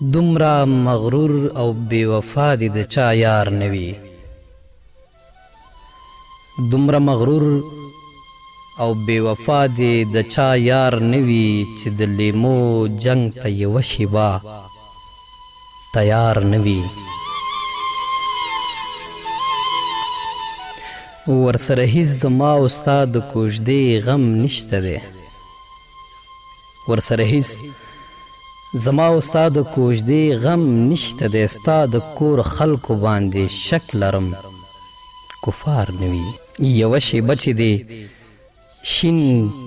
دومره مغرور او بې وفا دې د چا یار نه وي. دومره مغرور او بې وفا دې د چا یار نه وي چې د لیمو جنگ ته یوه شیبه تیار نه وي. ورسره هیڅ زما او ستا د کوژدې غم نشته دی. ورسره هیڅ زما او ستا د کوژدې غم نشته دی. ستا د کور خلکو باندې شک لرم کفار نه وي. یوه شیبه چې دی شین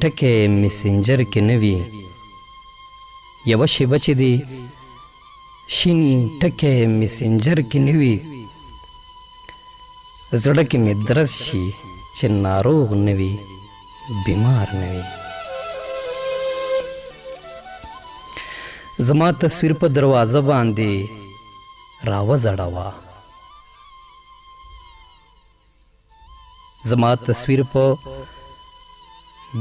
ټکی مسنجر کې نه وي. یوه شیبه چې دی شین ټکی مسنجر کې نه وي. زړه کې مې درز شي چې ناروغ نه وي بیمار نه وي. زما تصویر په دروازه باندې راوځړوه. زما تصویر په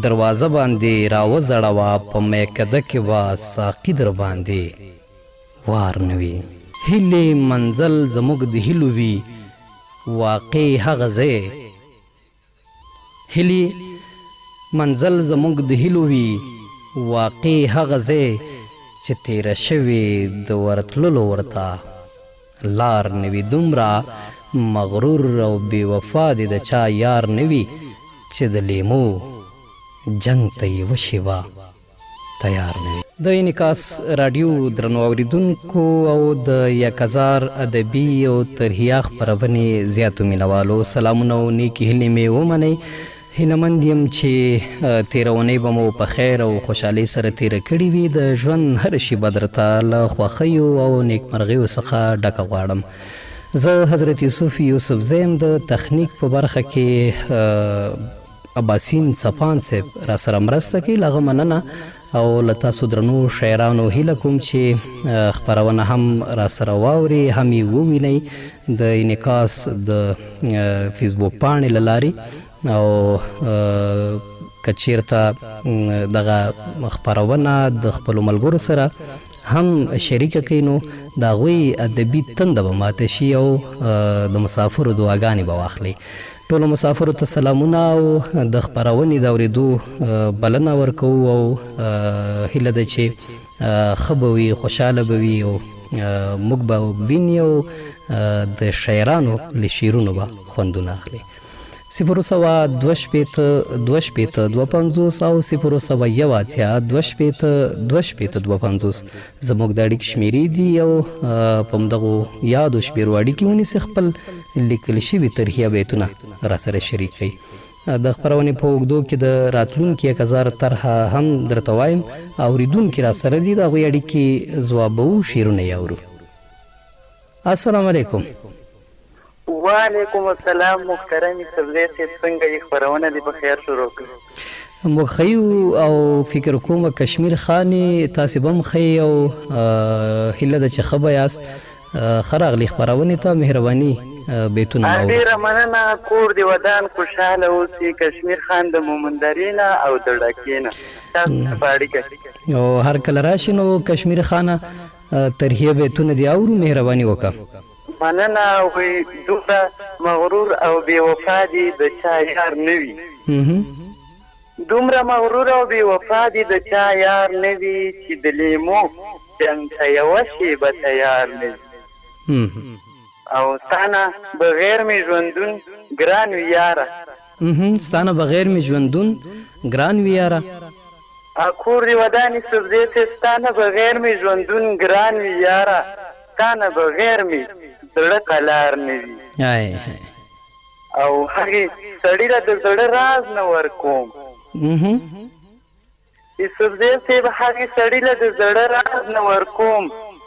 دروازه باندې راوځړوه. په میکده کې به ساقي در باندې وار نه وي. هیلې منزل زموږ د هیلو وي واقع هغه ځای. هیلې منزل زموږ د هیلو وي واقع هغه ځای چې تیره شوې د ورتللو ورته لار نه وي. دومره مغرور او بې وفا دې د چا یار نه وي چې د لیمو جنگ ته یوه شیبه تیار نه وي. د انعکاس راډیو درنو اورېدونکو او د 1000 ادبي او ترهیه خپرونې زیاتو مینوالو سلامونه او نیکې هیلې مې ومنئ. هیلهمند یم چې تېره اونۍ به مو په خیر او خوشحالۍ سره تېره کړې وي. د ژوند هره شیبه درته له خوښیو او نیکمرغیو څخه ډکه غواړم. زه حضرت یوسف زیم. د تخنیک په برخه کې عباسین صفان صاحب را سره مرسته کوي. له هغه مننه او له تاسو درنو شاعرانو هیله کوم چې خپرونه هم را سره واوري هم یې ووینئ د انعکاس د فیسبوک پاڼې له لارې. او که چیرته دغه خپرونه د خپلو ملګرو سره هم شریکه کوي نو د هغوی ادبي تنده به ماته شي او د مسافرو دعاګانې به واخلئ. ټولو مسافرو ته سلامونه او د خپرونې د اورېدو بلنه ورکوو او هیله ده چې ښه به وي خوشحاله به وي او موږ به ویني او د شاعرانو له شعرونو به خوندونه اخلي. 0 2 شپېته 2 شپېته 250 او 0 1 2 شپېته 2 شپېته 250 زموږ د اړیکې شمېرې دي او په همدغو یادو شمېرو اړیکې ونیسئ. خپل لیکل شوي ترهیه بیتونه را سره شریک کړئ. د خپرونې په اوږدو کې د راتلونکي 1000 طرحه هم درته وایم. اورېدونکي را سره دي د هغوی اړیکې ځوابوو شعرونه یې اورو. السلام علیکم. وعلیکم السلام محترم سبزی صاحب څنګه یې خپرونه دې په خیر شروع کړه؟ موږ ښه یو او فکر کوم کشمیر خانې تاسې به هم ښه یې او هیله ده چې ښه به یاست. ښه راغلي خپرونې ته مهرباني بیتونه مو ډېره مننه. کور دې ودان خوشحاله اوسي. کشمیر خان د مومندرې نه او د ډکې نه تاسو په اړیکه او هر کله راشي نو کشمیر خانه ترهیه بیتونه دې اورو. مهرباني وکړه. مننه. وایي دومره مغرور او بې وفا دې د چا یار نه وي. دومره مغرور او بې وفا دې د چا یار نه وي چې د لیمو جنګ ته یوه شیبه تیار نه وي. او ستا نه بغیر مې ژوندون ګران وي یاره. ستا نه بغیر مې ژوندون ګران وي یاره. کور دې ودانې سبزی صاحب ستا نه بغیر مې ژوندون ګران وي یاره. ستا نه بغیر مې زړه قلار نه وي. او هغې سړي له د زړه راز نه ورکوم. یوسفزی صاحب هغې سړي له د زړه راز نه ورکوم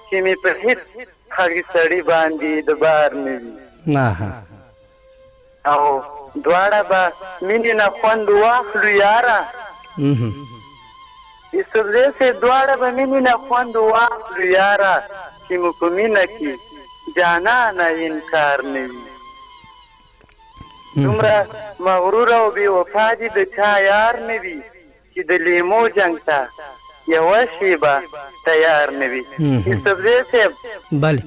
چې مې په هېڅ هغې سړي باندې د بار نه وي. او دواړه به مینې نه خوند واخلو یاره. یوسفزی صاحب دواړه به مینې نه خوند واخلو یاره چې مو په مینه کې جانانه انکار نه وي. دومره مغرور او بې وفا دې د چا یار نه وي چې د لیمو جنګ ته یوه شیبه تیار نه وي. یوسفزی صاحب بله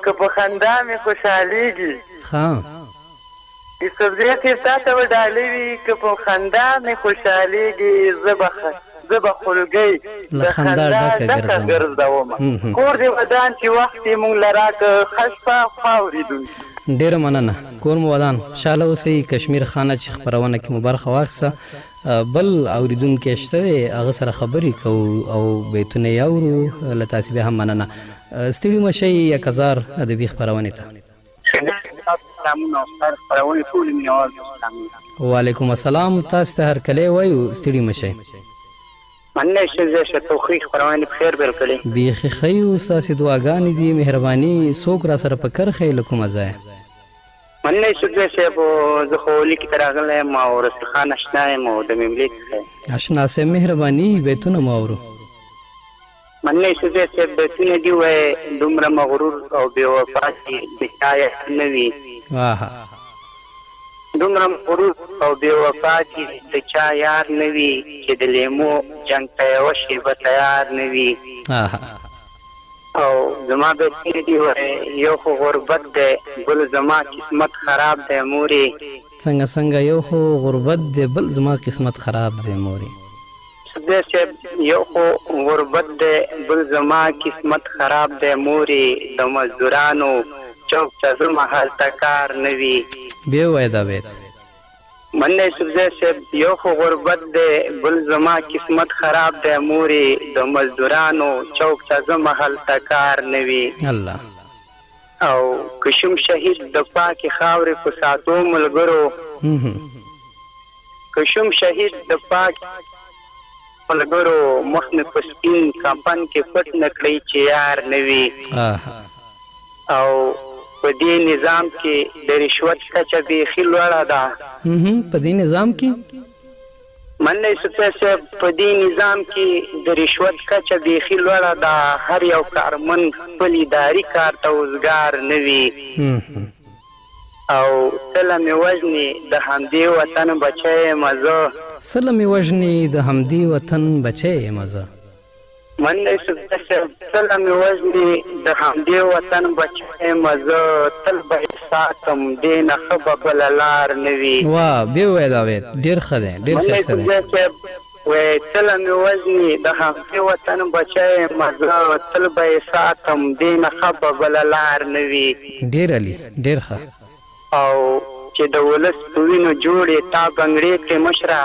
که په خندا مې خوشحالیږي ښه یوسفزی صاحب تا ته به ډالۍ وي که په خندا مې خوشحالیږي زه به خلګۍ له خندا ډکه ګرځومه کور دې ودان چې وخت یې مونږ له راکه ښه شپه خواورېدونکي ډیره مننه کور مو ودان خوشحاله اوسئ کشمیر خانه چې خپرونه کې مو برخه واخیسته بل اوریدونکی شته هغه سره خبرې کوو او بیتونه یې اورو له تاسې بیا هم مننه ستړي مه شئ 1000 ادبي خپرونې ته وعلیکم السلام تاسو ته هرکلی وایو ستړي مه شئ مننه یوسفزی صاحب توخی خپرونې په خیر پیل کړې بیخي ښه یو ستاسې دعاګانې دي مهرباني څوک را سره په کرښه له کومه ځایه مننه یوسفزی صاحب زه خو لیکې ته راغلی یم او رسول خان اشنا یم او د مملې څخه اشنا صاحب مهرباني بیتونه مو اورو مننه یوسفزی صاحب بیتونه دي وایي دومره مغرور او بې وفا چې د چا یاد نه وي دومره مغرور او بې وفا چې د چا یار نه وي چې د لیمو جنګ ته یوه شیبه تیار نه وي او زما بیتونه دي وایي یو خو غربت دی بل زما قسمت خراب دی مورې څنګه یو خو غربت دی بل زما قسمت خراب دی مورې یوسفزی صاحب یو خو غربت دی بل زما قسمت خراب دی مورې د مزدورانو چوک ته زما هلته کار نه وي بیا وایه دا بیت مننه یوسفزی صاحب یو خو غربت دی بل زما قسمت خراب دی مورې د مزدورانو چوک ته زما هلته کار نه وي الله او کشم شهید د پاکې خاورې په ساتو ملګرو کشم شهید د پاکې ملګرو مخ مې په سپین کمپن کې پټ نه کړئ چې یار نه وي او په دې نظام کې د رشوت کچه بیخي لوړه ده په دې نظام کې مننه یوسفزی صاحب په دې نظام کې د رشوت کچه بیخي لوړه ده هر یو کارمن خپل اداري کار ته وزګار نه وي او سله مې وژني د همدې وطن بچی یم زه سله مې وژني د همدې وطن بچی یم زه مننه یوسفزی صاحب سله مې وژني د همدې وطن بچی یم زه تل به یې ساتم دې نه ښه به بله لار نه وي بیا ووایه دا بیت ډېر ښه دی ډېر ښایسته دی مننه یوسفزی صاحب وایي سله مې وژني د همدې وطن بچی یم زه تل به یې ساتم دې نه ښه به بله لار نه وي ډېر علي ډېر ښه او چې د ولس په وینو جوړې تا بنګړې کړې مشره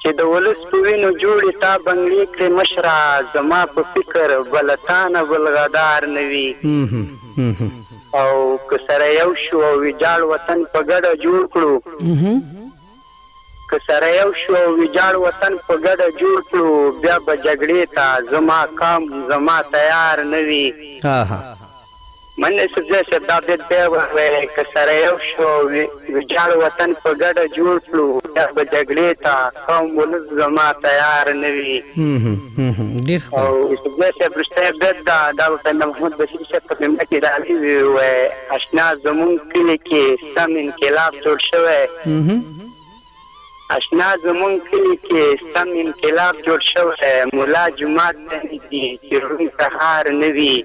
چې د ولس په وینو جوړې تا بنګړې کړې مشره زما په فکر بله تا نه بل غدار نه وي او که سره یو شو او ویجاړ وطن په ګډه جوړ کړو که سره یو شو او ویجاړ وطن په ګډه جوړ کړو بیا به جګړې ته زما کام زما تیار نه وي مننه یوسفزی صاحب دا بیت بیا ووایي که سره یو شو ویجاړ وطن په ګډه جوړ کړو بیا به جګړې ته قوم ولس زما تیار نه وي او یوسفزی صاحب وروستی بیت دا به په محمود بشیر صاحب په جمله کې راغلی وایي اشنا زمونږ کلي کې سم انقلاب جوړ شوی اشنا زمونږ کلي کې سم انقلاب جوړ شوی ملا جومات ته نږدې چې روڼ سهار نه وي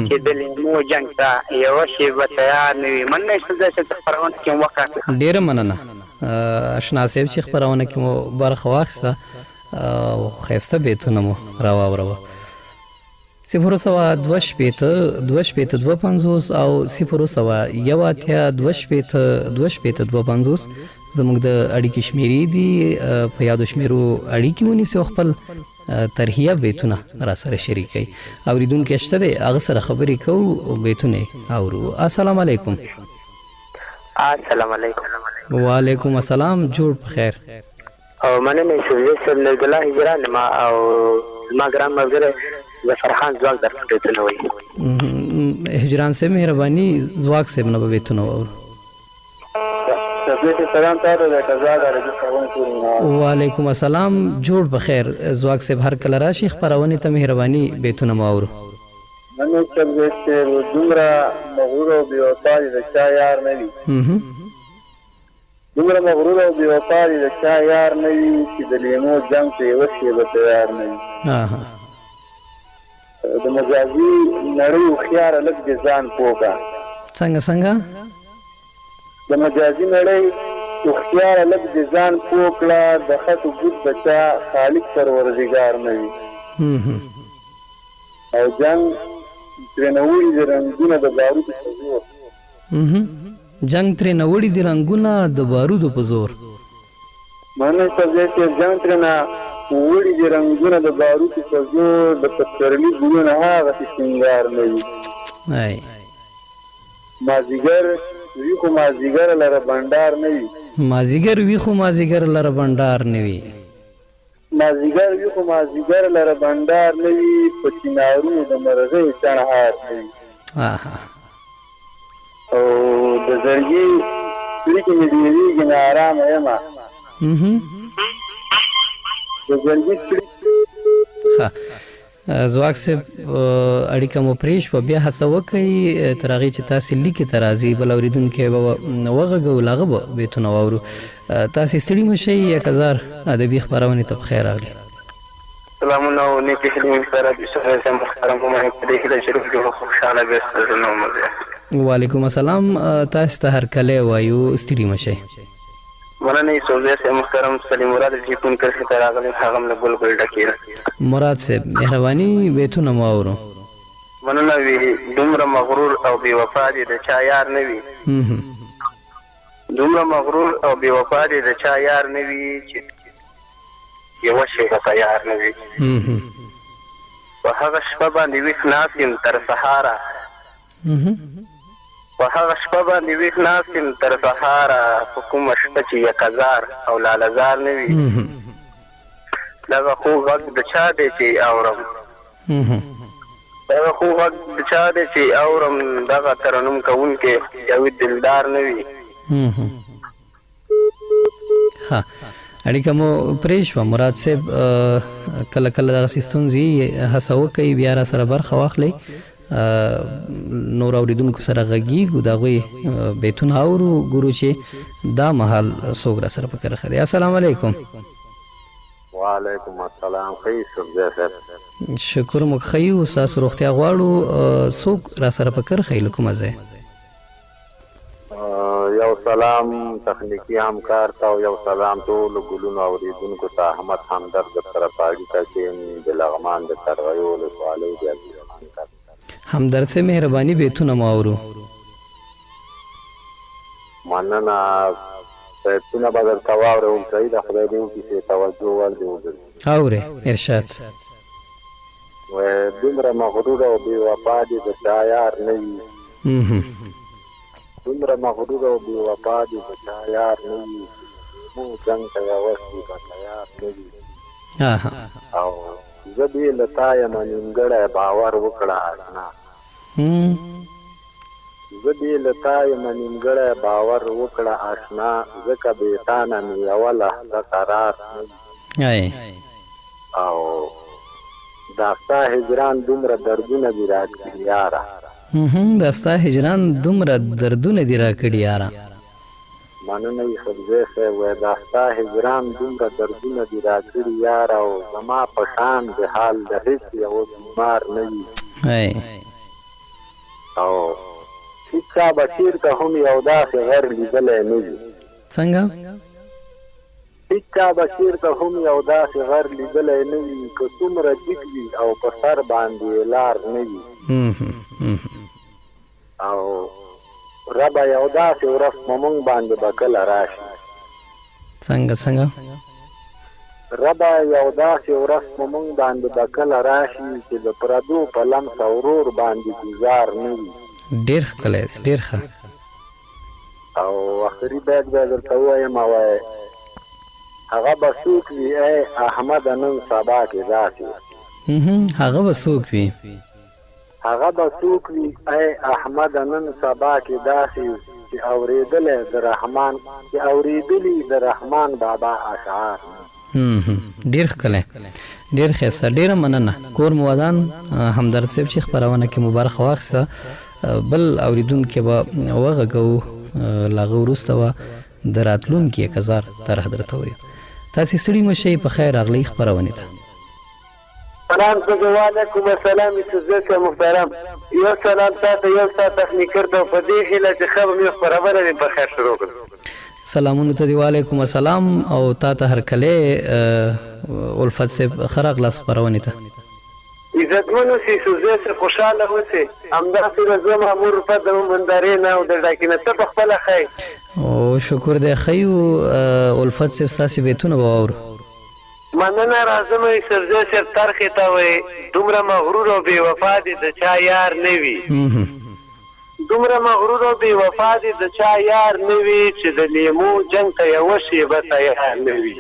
چې د لیمو جنګ ته یوه شیبه تیار نه وي مننه یوسفزی صاحب چې خپرونه کې مو وکړه ډېره مننه اشنا صاحب چې خپرونه کې مو برخه واخیسته او ښایسته بیتونه مو راواوروه 0 2 شپېته 2 شپېته 250 او 0 1 اتیا 2 شپېته 2 شپېته 250 زموږ د اړیکې شمیرې دي په یادو شمیرو اړیکې ونیسئ او خپل ترهیه بیتونه را سره شریکئ اوریدونکی شته دی هغه سره خبرې کوو بیتونه اورو السلام علیکم السلام علیکم وعلیکم السلام جوړ په خیر او مننه یوسفزی صاحب نجد الله هجران ما او زما ګران ملګری ظفرخان ځواک درته بیتونه وایي هجران صاحب مهرباني ځواک صاحب نه به بیتونه واورو وعلیکم السلام جوړ بخیر ځواک صاحب هر کله راشي خپرونې ته مهرباني بیتونه مو اورو مننه یوسفزی صاحب دومره مغرور او بې وفا د چا یار نه وي دومره مغرور او بې وفا دي د چا یار نه وي چې د لیمو جنګ ته یوه شېبه تیار نه وي. د مجازي نړۍ هوښیاره لږ د ځان پوه کړه. څنګه د مجازي نړۍ هوښیاره لږ د ځان پوه کړه، د خط وجود د چا خالق پروردګار نه وي. او جنګ ترېنه وړي د رنګونه د بارودو په زور. جنګ ترېنه وړي د رنګونه د بارودو په زور. مننه سبزی صاحب، جنګ ترېنه وړي د رنګونه د بارودو په زور، د پسرلي ګلونه هغسې سینګار نه وي. مازدیګر وي خو مازدیګر لره بنډار نه وي. مازدیګر وي خو مازدیګر لره بنډار نه وي. مازدیګر وي خو مازدیګر لره بنډار نه وي، په چنارونو د مرغۍ چڼهار نه وي. او د زړګي سړي کې مې ډېرېږي ناارامه یمه. د زړګي سړي ځواک صاحب اړیکه مو پرې شوه، بیا هڅه وکئ تر هغې چې تاسې لیکې ته راځي، بل اورېدونکی به وغږوو له هغه به بیتونه واورو. تاسې ستړي مه شئ، 1000 ادبي خپرونې ته پخیر راغلي. سلامونه او نیکې هیلې مې سره د صاحب محترم په معنی په دې هیله شریف کې خوشحاله به ستاسو مزه. وعلیکم السلام، تاسو ته هرکلی وایو، ستړي مه شئ. مننه سوزیا صاحب محترم، سلیم مراد ټلیفون کرښې ته راغلی، هغه هم له ګل ډکې ده. مراد صاحب مهرباني بیتونه مو واورو. مننه وي دومره مغرور او بې وفا دي د چا یار نه وي. دومره مغرور او بې وفا دي د چا یار نه وي چې یوه شېبه تیار نه وي. په هغه شپه باندې ویښ ناست یم تر سهاره، په هغه شپه باندې ویښ ناست یم تر سهاره، په کومه شپه چې 1000 او لالهزار نه وي. دغه خوږ غږ د چا دی چې اورم، دغه خوږ غږ د چا دی چې اورم، دغه ترنم کوونکی جاوید دلدار نه وي. اړیکه مو پرې شوه مراد صاحب، کله کله دغسې ستونزې هڅه وکئ، بیا را سره برخه واخلئ، نور اوریدونکو سره غږیږو، د هغوی بیتونه اورو، ګورو چې دا مهال څوک را سره په کرښه دی. السلام علیکم. وعلیکم السلام. ښه سبزی صاحب؟ شکر موږ ښه یو، ستاسو روغتیا غواړو. څوک را سره په کرښه یې له کومه ځای؟ یو سلام تخنیکي همکار ته او یو سلام ټولو ګلونو اوریدونکو ته. احمد همدرد د طرفاړي ته چې د لغمان د ترغیو ولسوالۍ دی. همدرد صاحب مهرباني بیتونه مو اورو. مننه، بیتونه به درته واورئ. صحیح ده، خدای دې وکړي چې توجه ور دې وګرځي. اورئ ارشاد. دومره مغرور او بې وفا دي د چا یار نه وي. دومره مغرور او بې وفا دي د چا یار نه وي، مو جنګ ته یوه شېبه تیار نه وي. او زه دې له تا یم نیمګړی باور وکړه اشنا، زه دې له تا یم نیمګړی باور وکړه اشنا، ځکه بې تا نه مې یوه لحظه قرار نه وي. او دا ستا هجران دومره دردونه دي راکړي یاره، دا ستا هجران دومره دردونه دي راکړي یاره. مننه یې سبزی صاحب، وایي دا ستا هجران دومره دردونه دي راکړي یاره، او زما په شان د حال د هېڅ یوه بیمار نه وي. او هېڅ چا به چېرته هم یو داسې غر لیدلی نه وي. څنګه؟ هېڅ چا به چېرته هم یو داسې غر لیدلی نه وي، که څومره جګ وي او په سر باندې یې لار نه وي. او ربه یو داسې ورځ په موږ باندې به کله راشي. څنګه؟ ربه یو داسې ورځ په موږ باندې به کله راشي چې د پردو په لمس او ورور باندې ګزار نه وي. ډېر ښکلی دی، ډېر ښه. او آخري بیت به درته ووایم، وایي هغه به څوک وي ای احمده نن سبا کې داسې. هغه به څوک وي؟ هغه به څوک وي ای احمده نن سبا کې داسې چې اورېدلی د رحمان بابا اشعار. ډېر ښکلی، ډېر ښایسته، ډېره مننه. کور مو ودان همدرد صاحب چې خپرونه کې مو برخه واخیسته. بل اورېدونکي به وغږوو، له هغه وروسته به د راتلونکي 1000 طرح درته وایو. تاسې ستړي مه شئ، په خیر راغلئ خپرونې ته. سلام وعلیکم السلام عزت محترم. یو سلام تاسو یو تاسو تخنیکر ته په دې هیله چې خبر مې خبرونه په خیر شروع کړم. سلامونه ته دی، وعلیکم السلام. او تا ته هرکلی الفت صاحب ښه راغلاست خپرونې ته. عزتمن اوسئ، سوزه سه خوشحاله اوسئ. همداسې د زه مامور په د مومندارې نه او د ډاکینه ته په خپله ښایي. او شکر دی ښیو. الفت صاحب ستاسې بیتونه به واورو. مننه، راځم سرزه صاحب ترخې ته وایي دومره مغرور او بې وفا دي د چا یار نه وي. دومره مغرور او بې وفا دي د چا یار نه وي چې د لیمو جنګ ته یوه شېبه تیار نه وي.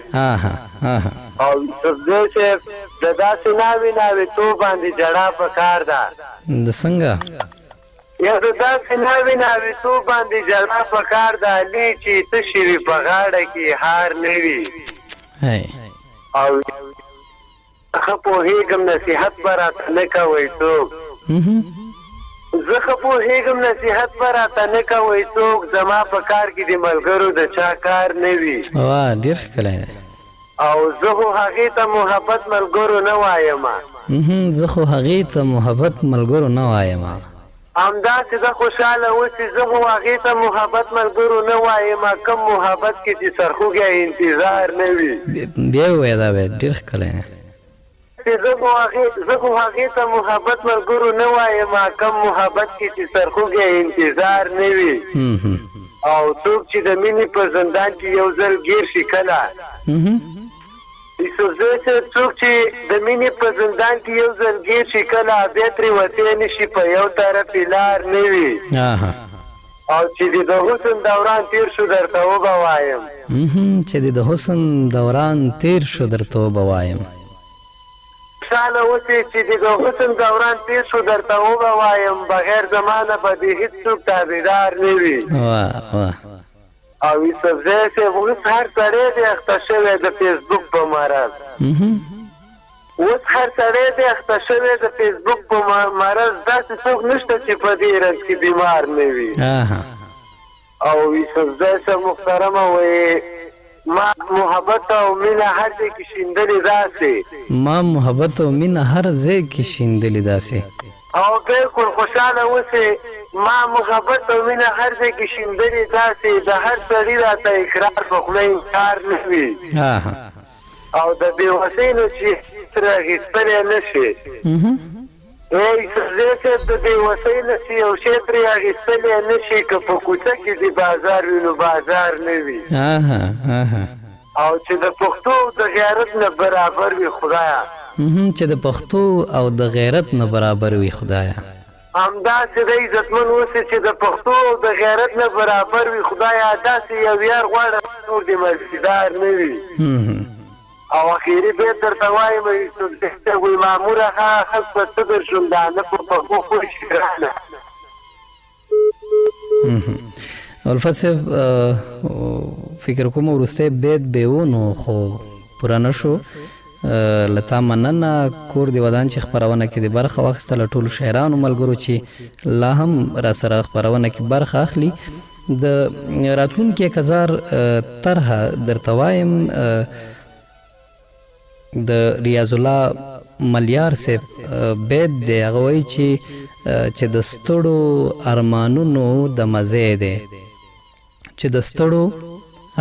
او سرزه صاحب د داسې ناوې ناوېتوب باندې جړا پکار ده. د څنګه؟ یا د داسې ناوې ناوېتوب باندې جړا پکار ده، علي چې تشې وي په غاړه کې هار نه وي. او ښه پوهېږم نصیحت به راته نه کوئ څوک. زه ښه پوهېږم نصیحت به راته نه کوئ څوک. زما په کار کې د ملګرو د چا کار نه وي. ډېر ښکلی دی. او زه خو هغې ته محبت ملګرو نه وایم. زه خو هغې ته محبت ملګرو نه وایم. همداسې زه خوشحاله اوسې، زه خو هغې ته محبت ملګرو نه وایم. کم محبت کې چې سرخوږی انتظار نه وي. بیا ووایه دا بیا ډېر ښکلی دی. زه خو هغې ته محبت ملګرو نه وایم. کم محبت کې چې سرخوږی انتظار نه وي. او څوک چې د مینې په زندان کې یو ځل ګیر شي کله، څوک چې د مینې په زندان کې یو ځل ګیر شي کله، بیا ترې وتی نه شي، په یو طرف یې لار نه وي. او چې د حسن دوران تیر شو درته وبوایم. چې د حسن دوران تیر شو درته وبوایم. خوشحاله اوسئ چې د حسن دوران تیر شو درته وبوایم. بغیر زمانه به د هېڅ څوک تابعدار نه وي. او یوسفزی صاحب اوس هر سړی دی اخته شوی د فیسبوک په مرض. اوس هر سړی دی اخته شوی د فیسبوک په مرض. داسې څوک نشته چې په دې رنځ کې بیمار نه وي. او یوسفزی صاحب محترمه وایي ما محبت او مینه هر ځای کې شیندلې داسې. ما محبت او مینه هر ځای کې شیندلې داسې. او بالکل خوشحاله اوسئ. ما محبت او مینه هر ځای کې شیندلې داسې. د هر سړي راته اقرار په خوله انکار نه وي. او د بېوسۍ نه چې ترې اخیستلی نه شي. سرزی صاحب د بېوسۍ نه چې یو شی ترې اخیستلی نه شي. که په کوڅه کې د بازار وي نو بازار نه وي. او چې د پښتو او د غیرت نه برابر وي خدایه. چې د پښتو او د غیرت نه برابر وي خدایه. همداسې د عزتمن اوسئ چې د پښتو او د غیرت نه برابر وي خدایه. داسې یو یار غواړم نور د مرسیدار نه وي. او اخیري بیت درته وایم وایي ماموره هغه خس په څه در شوم دا نه په پښو خوش ګرانه. الفت صاحب فکر کوم وروستی بیت به و نو خو پوره نه شو. لتا مننه کور دی ودان چې خپرونه کې د برخه واخیستله. ټولو شاعرانو ملګرو چې لا هم را سره خپرونه کې برخه اخلي. د راتلونکي 1000 طرحه درته وایم. د ریاض الله ملیار صاحب بیت دی، هغه وایي چې د ستړو ارمانونو د مزې دی. چې د ستړو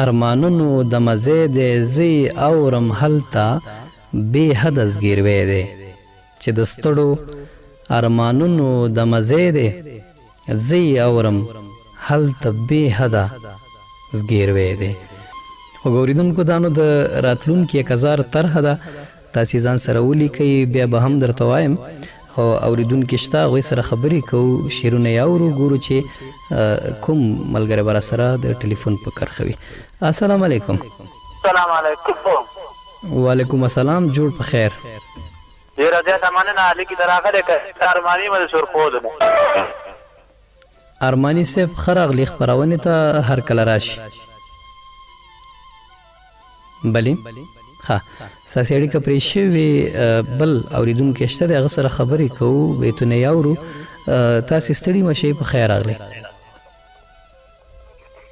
ارمانونو د مزې دی، زی اورم هلته بې حده زګیروی دی. چې د ستړو ارمانونو د مزې دی، زی اورم هلته بې حده زګیروی دی. خو ګوریدونکو دانو د راتلونکي 1000 طرحه ده، تاسې ځان سره ولیکئ. بیا به هم درته وایم. او اوریدونکي شته هغوی سره خبرې کوو، شعرونه یې اورو، ګورو چې کوم ملګری به راسره د ټلیفون په کرښه وي. السلام علیکم. السلام علیکم. وعلیکم السلام. جوړ په خیر. ډېره زیاته مننه. علي کې راغلی که ارماني مې د سرخود نه. ارماني صاحب ښه راغلي خپرونې ته، هر کله راشي. بلې ښه ستاسې اړیکه پرې شوې. بل اورېدونکی شته دی، هغه سره خبرې کوو، بیتونه یې اورو. تاسې ستړي مه شئ، په خیر راغلی.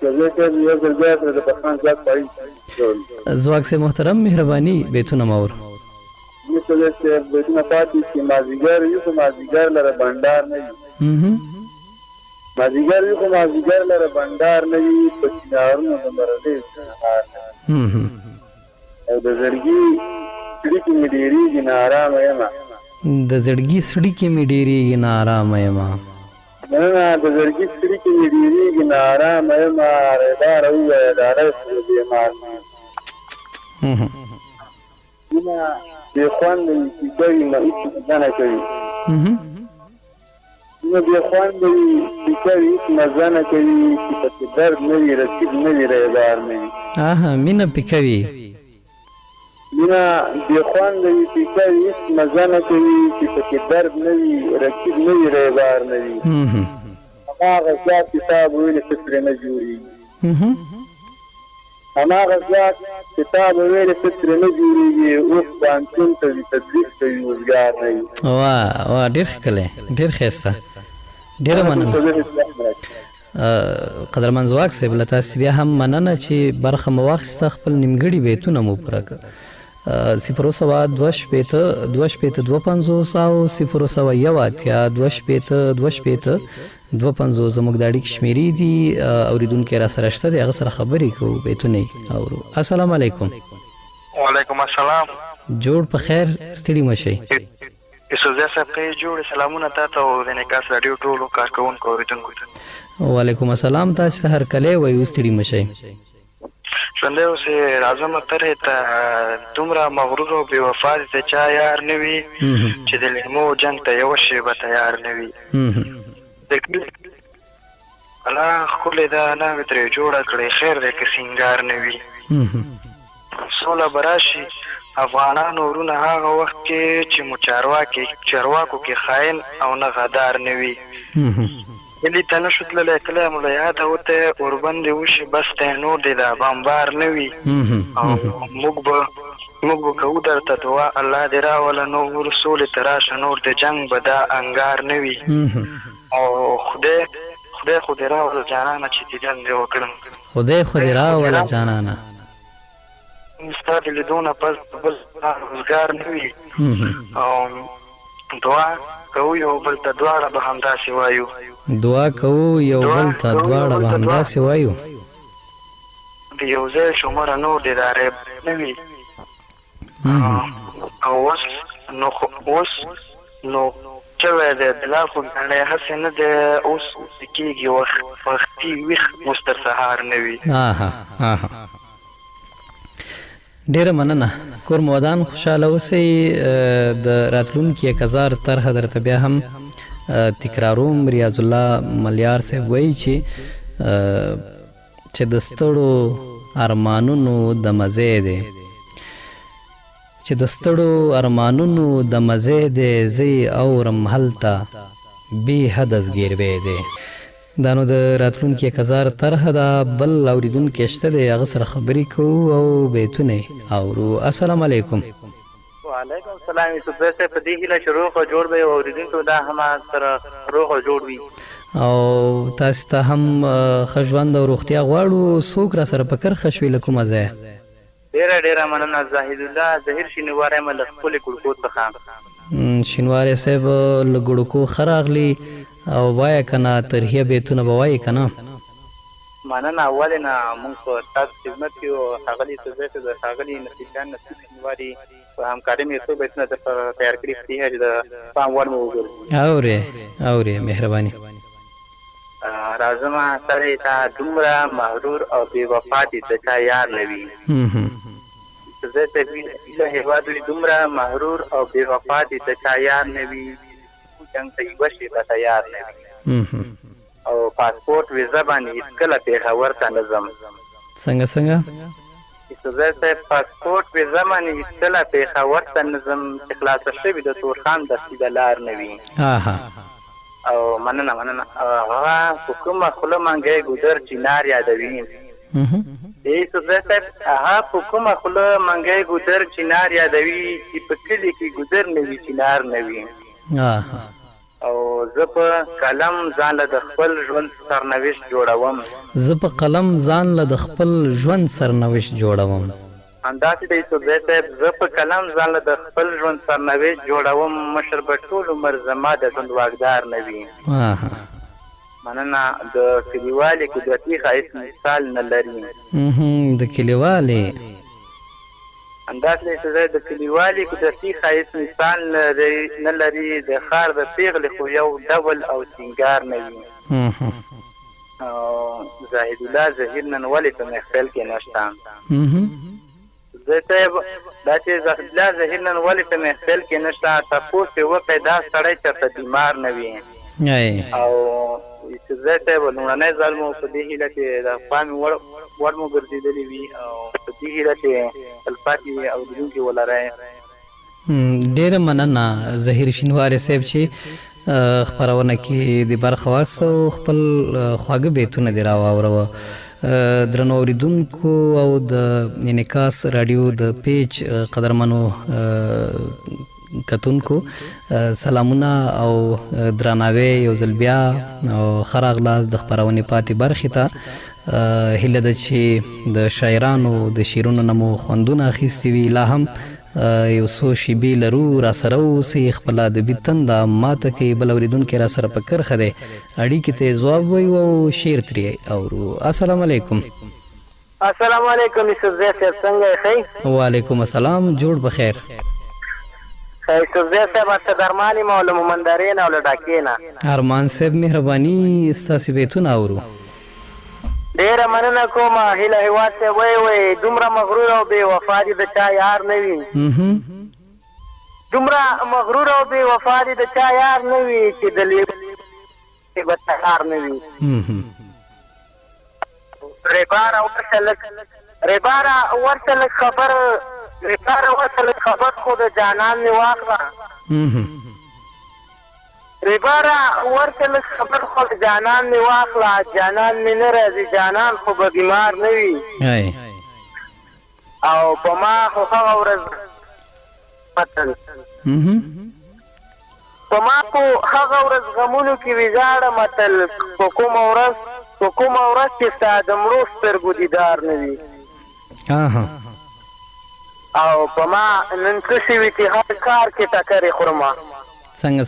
د یوسف صاحب یو ځل بیا ترې د پښتون ځواک پای ځواک سے محترم مهرباني بیتونه مور یوسف صاحب بیتونه پاتې چې مازدیګر یو خو مازدیګر لره بنډار نه وي مازدیګر یو خو مازدیګر لره بنډار نه وي په چنارونو د مرغۍ سهار او د زړګي سړي کې مې ډېرېږي نه ارامه یمه د زړګي سړي کې مې ډېرېږي نه ارامه یمه نه د زړګي سړي کې مې ډېرېږي نه ارامه یمه رېداره ووایه ډاره خو بیمار مینه بې خونده وي چې کوي نو هېڅ مزه نه کوي مینه بې خونده وي چې کوي هېڅ مزه نه کوي چې پکې درد نه وي رسید نه وي رېدار نه وي مینه پې کوي مینه بې خونده وي چې کوي هېڅ مزه نه کوي چې پکې درد نه وي رسید نه وي رېدار نه وي هماغه زیات کتاب ویلې څه ترې نه جوړېږي هماغه زیات کتاب ویلې څه ترې نه جوړېږي اوس پوهنتون ته ځي تدریس کوي روزګار نه وي واه ډېر ښکلی ډېر ښایسته ډېره مننه قدرمن ځواک صاحب له تاسې بیا هم مننه چې برخه مو واخیسته خپل نیمګړي بیتونه مو پوره کړه 0 او 0 زموږ د اړیکې شمیرې دي اورېدونکي را سره شته د هغه سره خبرې کوو بیتونه یې اورو السلام علیکم وعلیکم السلام جوړ په خیر ستړي مه شئ یوسفزی صاحب ته جوړ سلامونه تا ته او د نکاس راډیو ټولو کارکوونکو اورېدونکو ته وعلیکم السلام تاسو ته هرکلی وایو ستړي مه شئ ژوندی اوسې راځمه ترې ته دومره مغرور او بې وفا دې ته چا یار نه وي چې د لیمو جنګ ته یوه شېبه تیار نه وي الله ښکلې ده الله مې ترې جوړه کړې خیر دی که سینګار نه وي سوله به راشي افغانانو ورونه هغه وخت کې چې مو چارواکو کې خاین او نه غدار نه وي کلي ته نه شو تللی کلی مو له یاده وتی اوربندې وشي بس دی نور دی دا بمبار نه وي او موږ به کوو درته دعا الله دې راوله نور سولې ته راشه نور د جنګ به دا انګار نه وي او خدای خو دې راوله جانانه چې دیدن دې وکړم خدای خو دې راوله جانانه ستا د لیدو نه پس بل روزګار نه وي او دعا کوو یو بل ته دواړه به همداسې وایو دعا کوو یو بل ته دواړه به همداسې وایو د یو ځای شمره نور دې دا ریب نه وي او اوس نو چوی دی بلا خو ګڼی هسې نه دی اوس کېږي وختي ویښ مستر سهار نه وي ډیره مننه کور مودان خوشحاله اوسئ د راتلونکي 1000 طرحه درته بیا هم تکراروم ریاض الله ملیار صاحب وایي چې د ستړو ارمانونو د مزې دی چې د ستړو ارمانونو د مزې دی زی اورم هلته بې حده زګیروی دی دا نو د راتلونکي 1000 طرحه ده بل اورېدونکی شته دی هغه سره خبرې کوو او بیتونه اورو السلام علیکم وعلیکم السلام یوسفزی صاحب په دې هیله چې روغ او جوړ به وي او اورېدونکو دا هم سره روغ او جوړ وي او تاسو ته هم ښه ژوند او روغتیا غواړو څوک را سره په کرښه شوي له کومه ځایه ډېره مننه زاهدالله ظهیر شینواری یم له ښکلې ګړکو څخه شینواری صاحب له ګړکو ښه راغلي او وایه که نه ترهیه بیتونه به وایې که نه مننه ولې نه موږ په ستاسو خدمت کې او ښاغلي یوسفزی صاحب د ښاغلي نصیب جان نصیب شینواري په همکارۍ مې څو بیتونه درته تیار کړي دي چې د پام وړ مې وګورئ اورې مهرباني راځمه سړی ته دومره مغرور او بې وفا دي د چا یار نه وي یوسفزی صاحب له هېواد وي دومره مغرور او بې وفا دي د چا یار نه وي جنګ ته یوه شېبه تیار نه وي او پاسپورټ ویزه باندې هېڅکله پېښور ته نه ځم څنګه یوسفزی صاحب پاسپورټ ویزه باندې هېڅکله پېښور ته نه ځم چې خلاصه شوي د تورخان دستي د لار نه وي او مننه هغه په کومه خوله منګی ګودر چینار یادوي یوسفزی صاحب هغه په کومه خوله منګی ګودر چینار یادوي چې په کلي کې ګودر نه وي چینار نه وي او زه په قلم ځان له د خپل ژوند سرنوشت جوړوم. زه په قلم ځان له د خپل ژوند سرنوشت جوړوم. همداسې د یوسفزی صاحب زه په قلم ځان له د خپل ژوند سرنوشت جوړوم. مشر به ټول عمر زما د ژوند واګدار نه وي. مننه. د کلیوالې قدرتي ښایست مثال نه لري. د کلیوالې همداسې د یوسفزی د کلیوالې قدرتي ښایست مثال نه لري. د ښار د پیغلې خو یو ډول او سینګار نه وي. زاهد الله ظهیر نن ولې په محفل کې نشته؟ زه صاحب دا چې زاهد الله ظهیر نن ولې په محفل کې نشته، تپوس یې وکړئ دا سړی چېرته بیمار نه وي. او یوسفزی صاحب لومړنی ځل مو په دې هیله چې د خوا مې وړ مو ګرځېدلي وي او په دې هیله چې تلپاتې اورېدونکي ولرئ. ډېره مننه ظهیر شینواري صاحب چې خپرونه کې د برخه واخیسته او خپل خواږه بیتونه دې راواوروه. درنو اورېدونکو او د انعکاس راډیو د پیج قدرمنو کتونکو سلامونه او درناوی یو ځل بیا او ښه راغلاست د خپرونې پاتې برخې ته. هیله ده چې د شاعرانو د شعرونو نه مو خوندونه اخیستي وي. لا هم یو څو شیبې لرو، را سره اوسئ، خپله ادبي تنده ماته کوي. بل اورېدونکی را سره په کرښه دی، اړیکې ته یې ځواب وایو او شعر ترې اورو. السلام علیکم. السلام علیکم یوسفزی صاحب، څنګه یې ښئ؟ وعلیکم السلام، جوړ بخیر. یوسفزی صاحب څه درمان یم او له مومندرې نه او له ډاکې نه. ارمان صاحب مهرباني ستاسې بیتونه اورو. ډېره مننه کوم. هیله هیواد صاحب وایي دومره مغرور او بې وفا دي د چا یار نه وي. دومره مغرور او بې وفا دي د چا یار نه وي چې د لیوه به تیار نه وي. ریباره ورته لږ خبر خو د جانان مې واخله. ریباره ورته لږ خبر خو د جانان مې واخله. جانان مې نه راځي، جانان خو به بیمار نه وي. او په ما خو هغه ورځ متل په ما خو هغه ورځ غمونو کې ویزاړه متل په کومه ورځ چې ستا د مړو سترګو دیدار نه وي. او په ما نن څه شوي چې هر کار کې ټکرې خورمه. څنګه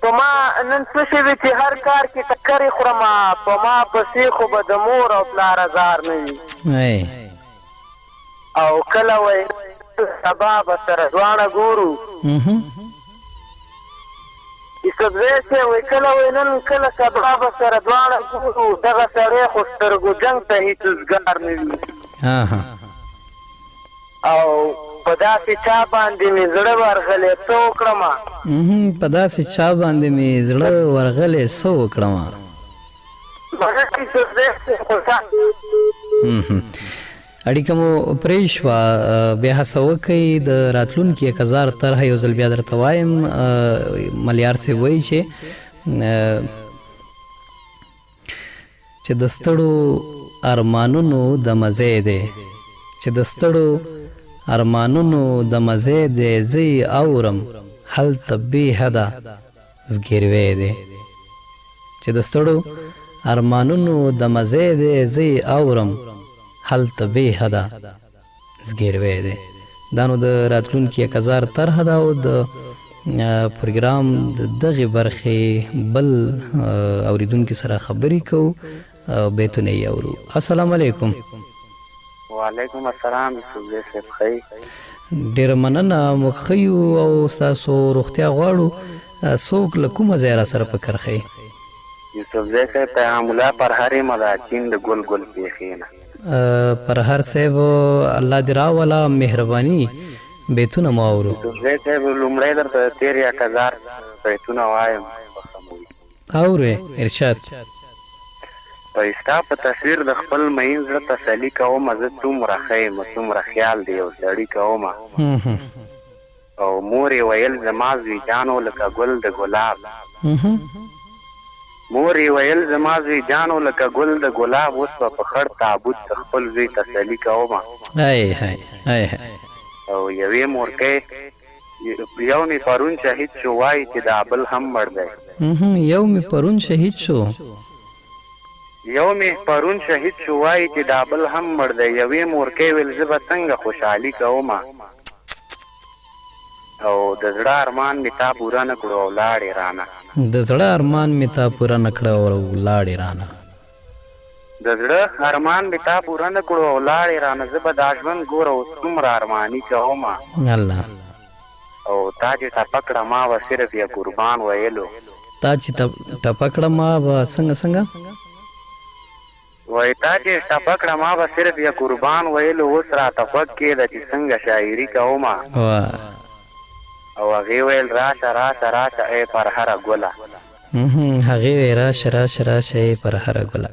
په ما نن څه شوي چې هر کار کې ټکرې خورمه. په ما پسې خو به د مور او پلار ازار نه وي. او کله وایي سبا به سره دواړه ګورو. یوسفزی صاحب وایي کله وایي نن کله سبا به سره دواړه ګورو. دغه سړی خو سترګو جنګ ته هېڅ اوزګار نه وي. او په داسې چا باندې مې زړه ورغلی څه وکړمه. په داسې چا باندې مې زړه ورغلی څه وکړمه. اړیکه مو پرې شوه. بیا هڅه وکئ د راتلونکي 1000 طرحه یو ځل بیا درته وایم. ملیار صاحب وایي چې د ستړو ارمانونو د مزې دی، چې د ستړو ارمانونو د مزې دی، زه اورم هلته بې حده زګیروی دی. چې د ستړو ارمانونو د مزې دی، زه اورم هلته بې حده زګیروی دی. دا نو د راتلونکي 1000 طرحه ده او د پروګرام د دغې برخې بل اوریدونکي سره خبرې کوو، بیتونه یې اورو. السلام علیکم. وعلیکم السلام. یوسفزی صاحب ښئ؟ ډېره مننه، موږ ښه یو او ستاسو روغتیا غواړو. څوک له کومه ځای را سره په کرښه یې؟ یوسفزی صاحب پیغام الله پرهر یم د چین د ګل پیښې نه. پرهر صاحب الله دې راوله، مهرباني بیتونه مو اورو. یوسفزی صاحب لومړی درته تېر 1000 بیتونه وایم. اورې ارشاد. ستا په تصویر د خپل مین زړه تسلي کومه. زه څومره ښه یم، څومره خیال دی یو سړي کومه. او مور یې ویل زما زوی جانو لکه ګل د ګلاب. مور یې ویل زما زوی جانو لکه ګل د ګلاب. اوس به په خړ تابوت د خپل زوی تسلي کومه. او یوې یو می پرون شهید شو وای چې دا بل هم مړ دی. یو می پرون شهید شو. یو می پرون شهید شو وای چې دا بل هم مړ دی. یوې مورکۍ ویل زه به څنګه خوشحالي کومه او د زړه ارمان می تا پوره نه کړو او لاړې رانه. د زړه ارمان می تا پوره نه کړو او لاړې رانه. د زړه ارمان می تا پوره نه کړو او لاړې رانه. زه به دا ژوند ګوره اوس څومره ارماني کومه الله. او تا چې ټپه کړه ما به صرف یا قربان ویلو. تا چې ټپه کړه ما به څنګه وای تا چې ټپه کړه ما به صرف یا قربان ویلو. اوس راته خوږ کېده چې څنګه شاعري کومه او هغې ویل راشه راشه راشه ای پر هره ګله. هغې وی راشه راشه راشه ای پر هره ګله.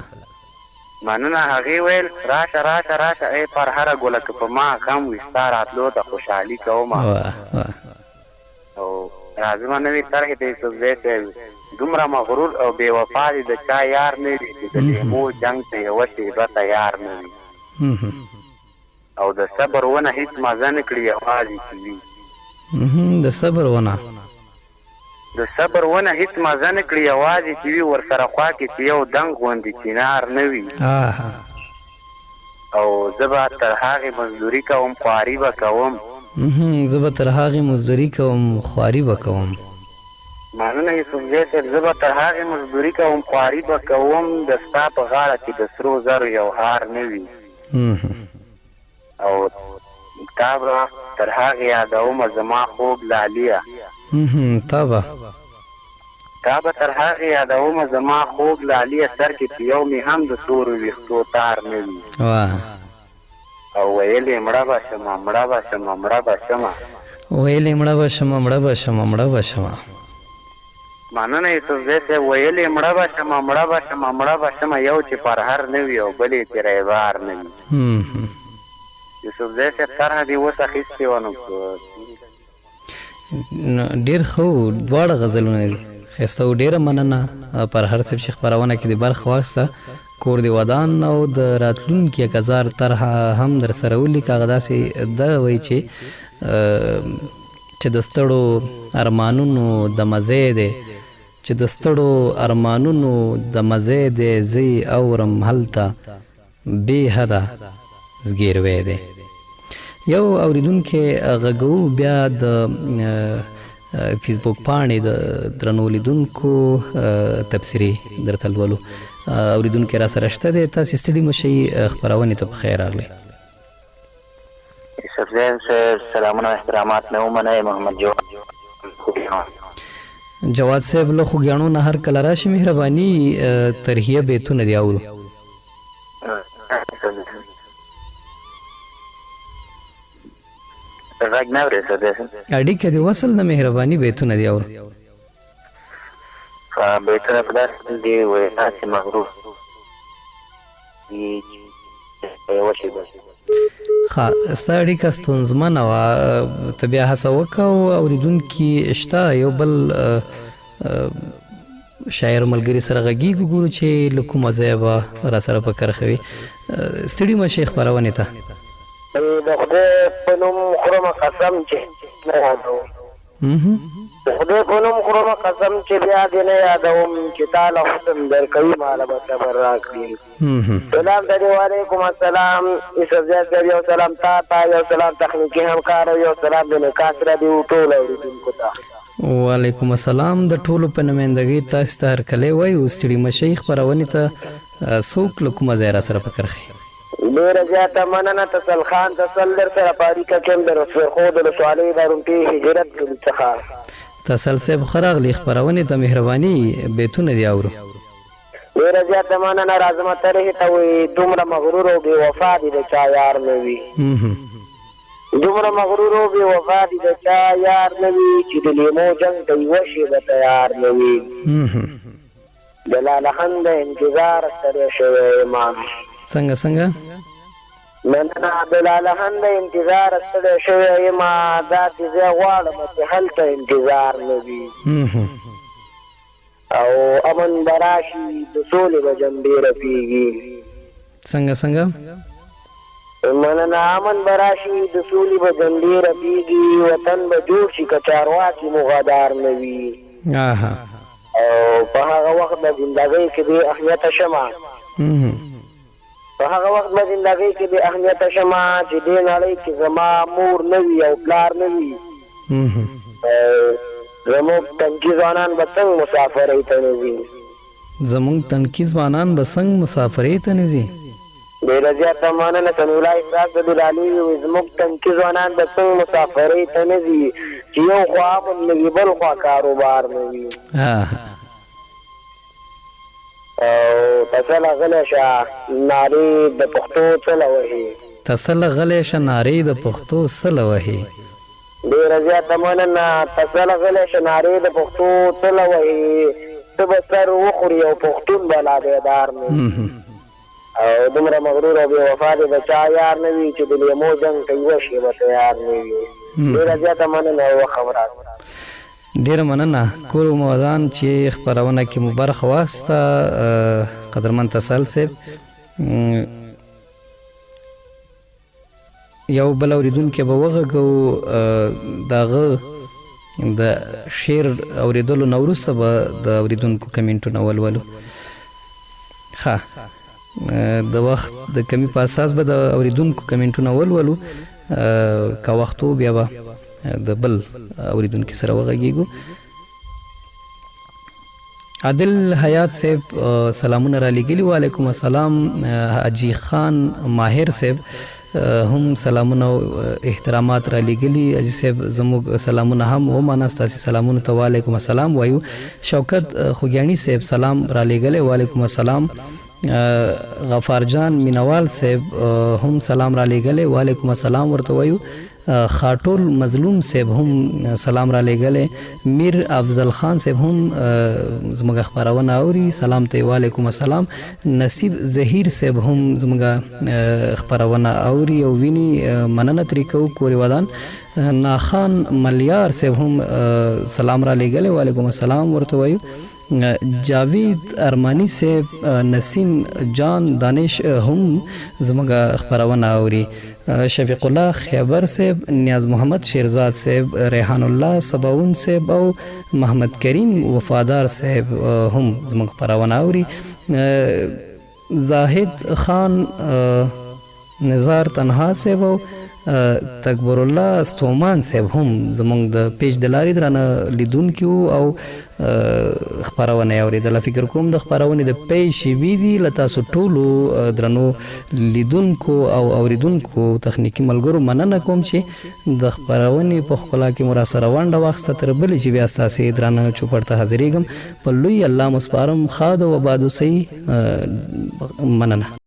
مننه. هغې ویل راشه راشه راشه ای پر هره ګله که په ما غم وي ستا راتلو ته خوشحالي کومه. او راځمه نوې طرحې ته یوسفزی صاحب دومره مغرور او بې وفا دي د چا یار نه وي چې د لیمو جنګ ته یوه شېبه تیار نه وي او د صبر ونه هېڅ مزه نه کړي یوازې چې وي. د صبر ونه هېڅ مزه نه کړي یوازې چې وي. ورسره خوا کې چې یو دنګ غوندې چینار نه وي او زه به تر هغې مزدوري کوم خواري به کوم. زه به تر هغې مزدوري کوم خواري به کوم. مننه یوسفزی صاحب. زه به تر هغې مزدوري کوم خواري به کوم د ستا په غاړه کې د سرو زرو یو هار نه وي او تا به تر هغې یادومه زما خوږ لالیه. تا به تر هغې یادومه زما خوږ لالیه. سر کې په یو مې هم د تورو ویښتو تار نه وي او ویل یې مړه به شمه مړه به شمه مړه به شمه. ویل یې مړه به شمه مړه به شمه مړه به شمه. مننه یوسفزی صاحب. ویل یې مړه به شمه مړه به شمه مړه به شمه. یو چې پرهر نه وي او بل یې تیریبار نه وي. یوسفزی صاحب طرحه دې اوس اخیستې وه نو ډېر ښه دواړه غزلونه دي ښایسته و. ډېره مننه پرهر صاحب چې خپرونه کې دې برخه واخیسته. کور دې ودان او د راتلونکي 1000 طرحه هم در سره ولیکه. هغه داسې ده وایي چې د ستړو ارمانونو د مزې دی چې د ستړو ارمانونو د مزې دی. زه اورم هلته بې حده زګیروی دی. یو اوریدونکی غږو بیا د فیسبوک پاڼې د درنو لیدونکو تبصرې درته لولو. اوریدونکی را سره شته دی. تاسې ستړي مه شئ. خپرونې ته په خیر راغلی. یوسفزی صاحب سلامونه او احترامات مې ومنئ. محمد جواد صاحب له خوږیاڼو نه هر کله راشي مهرباني ترهیه بیتونه دي اورو. غږ نه اورېده. اړیکه دې وصل نه مهرباني بیتونه دي اورو. بیتونه په داسې دي وایي هسې مغرور دي یوه شېبه. ښه ستا اړیکه ستونزمنه وه. ته بیا هڅه وکړه او اورېدونکي شته یو بل شاعر ملګري سره غږېږو ګورو چې له کومه ځایه به را سره په کرښه وي. ستړي مه شئ خپرونې ته. د خدای په نوم خورمه قسم چې نه یادوم. د خدای په نوم خورمه قسم چې بیا دې نه یادوم چې تا له حسن درکوي ماله به صبر راکړي. سلام درې وعلیکم السلام. یوسفزی صاحب یو سلام تا ته یو سلام تخنیکي همکار او یو سلام د نکاح سره دې ټولو اورېدونکو ته. وعلیکم السلام. د ټولو په نمایندګۍ تاسو ته هرکلی وایو. ستړي مه شئ. خپرونې ته څوک له کومه ځایه را سره په کرښه یې. ډېره زیاته مننه. تسل خان تسل در سره په اړیکه کې یم د رسولخود ولسوالۍ د رومټې هجرت کلي څخه. تسل صاحب ښه راغلي. خپرونې ته مهرباني بیتونه دې اورو. ډېره زیاته مننه. راځمه طرحې ته وایي دومره مغرور او بې وفا دي د چا یار نه وي. دومره مغرور او بې وفا دي د چا یار نه وي چې د لیمو جنګ ته یوه شېبه تیار نه وي. د لالهنده انتظار ستړی شوی یم. څنګه مننه. د لالهنده انتظار ستړی شوی یم. داسې ځای غواړم چې هلته انتظار نه وي او امن به راشي د سولې به جنبې رپېږي. څنګه مننه امن به راشي د سولې به جنډې رپېږي وطن به جوړ شي که چارواکي مو غدار نه وي او په هغه وخت به زندګۍ کې بې اهمیته شمه په هغه وخت به زندګۍ کې بې اهمیته شمه چې دې نړۍ کې زما مور نه وي او پلار نه وي زموږ تنکي ځوانان به څنګه مسافرۍ ته نه ځي زموږ تنکي ځوانان به څنګه مسافرۍ ته نه ځي ډېره زیاته مننه سمیع صاحب د بلالي وي زموږ تنکي ځوانان به څنګه مسافرۍ ته نه ځي چې یو خوا امن نه وي بل خوا کاروبار نه وي او تسله غلی شه نارې د پښتو څله وهي تسله غلی شه نارې د پښتو څله وهي ډېره زیاته مننه تسله غلی شه نارې د پښتو څله وهي ته به سر وخوري او پښتون به لا بیدار نه او دومره مغرور او بې وفا دی د چا یار نه وي چې د لیمو جنګ ته یوه شېبه تیار نه وي ډېره زیاته مننه یوه خبره ډیره مننه کور موادان چې خپرونه کې مو برخه واخیسته قدرمن تسل صاحب یو بل اوریدونکی به وغږو د هغه د شعر اوریدلو نه وروسته به د اوریدونکو کمنټونه ولولو ښه د وخت د کمی په اساس به د اوریدونکو کمنټونه ولولو که وخت و بیا به د بل اوریدونکي سره وغږیږو عادل حیات صاحب سلامونه را لیږلي وعلیکم السلام حاجي خان ماهر صاحب هم سلامونه او احترامات را لیږلي حاجي صاحب زموږ سلامونه هم ومنه ستاسې سلامونو ته وعلیکم السلام وایو شوکت خوږیاڼي صاحب سلام را لیږلی وعلیکم السلام غفار جان مینوال صاحب هم سلام را لیږلی وعلیکم السلام ورته وایو خاټول مظلوم صاحب هم سلام را لیږلی میر افضل خان صاحب هم زموږ خپرونه اوري سلام ته وعلیکم السلام نصیب زهیر صاحب هم زموږ خپرونه اوري او ویني مننه ترې کوو کورې ودان ناخان ملیار صاحب هم سلام را لیږلی وعلیکم السلام ورته وایو جاوید ارمانی صاحب نسیم جان دانش هم زموږ خپرونه اوري شفیق الله خیبر صاحب نیاز محمد شیرزاد صاحب ریحان الله سباون صاحب او محمد کریم وفادار صاحب هم زموږ خپرونه اوري زاهد خان نزار تنها صاحب او تکبر الله استومان صاحب هم زموږ د پیج د لارې درانه لیدونکي او خپرونه یې اورېدله فکر کوم د خپرونې د پیج شیبې دي له تاسو ټولو درنو لیدونکو او اوریدونکو تخنیکي ملګرو مننه کوم چې د خپرونې په ښکلا کې مو راسره ونډه واخیسته تر بلې چې بیا ستاسې درانه چوپړ ته حاضرېږم په لوی الله مو سپارم ښاد او آباد اوسئ مننه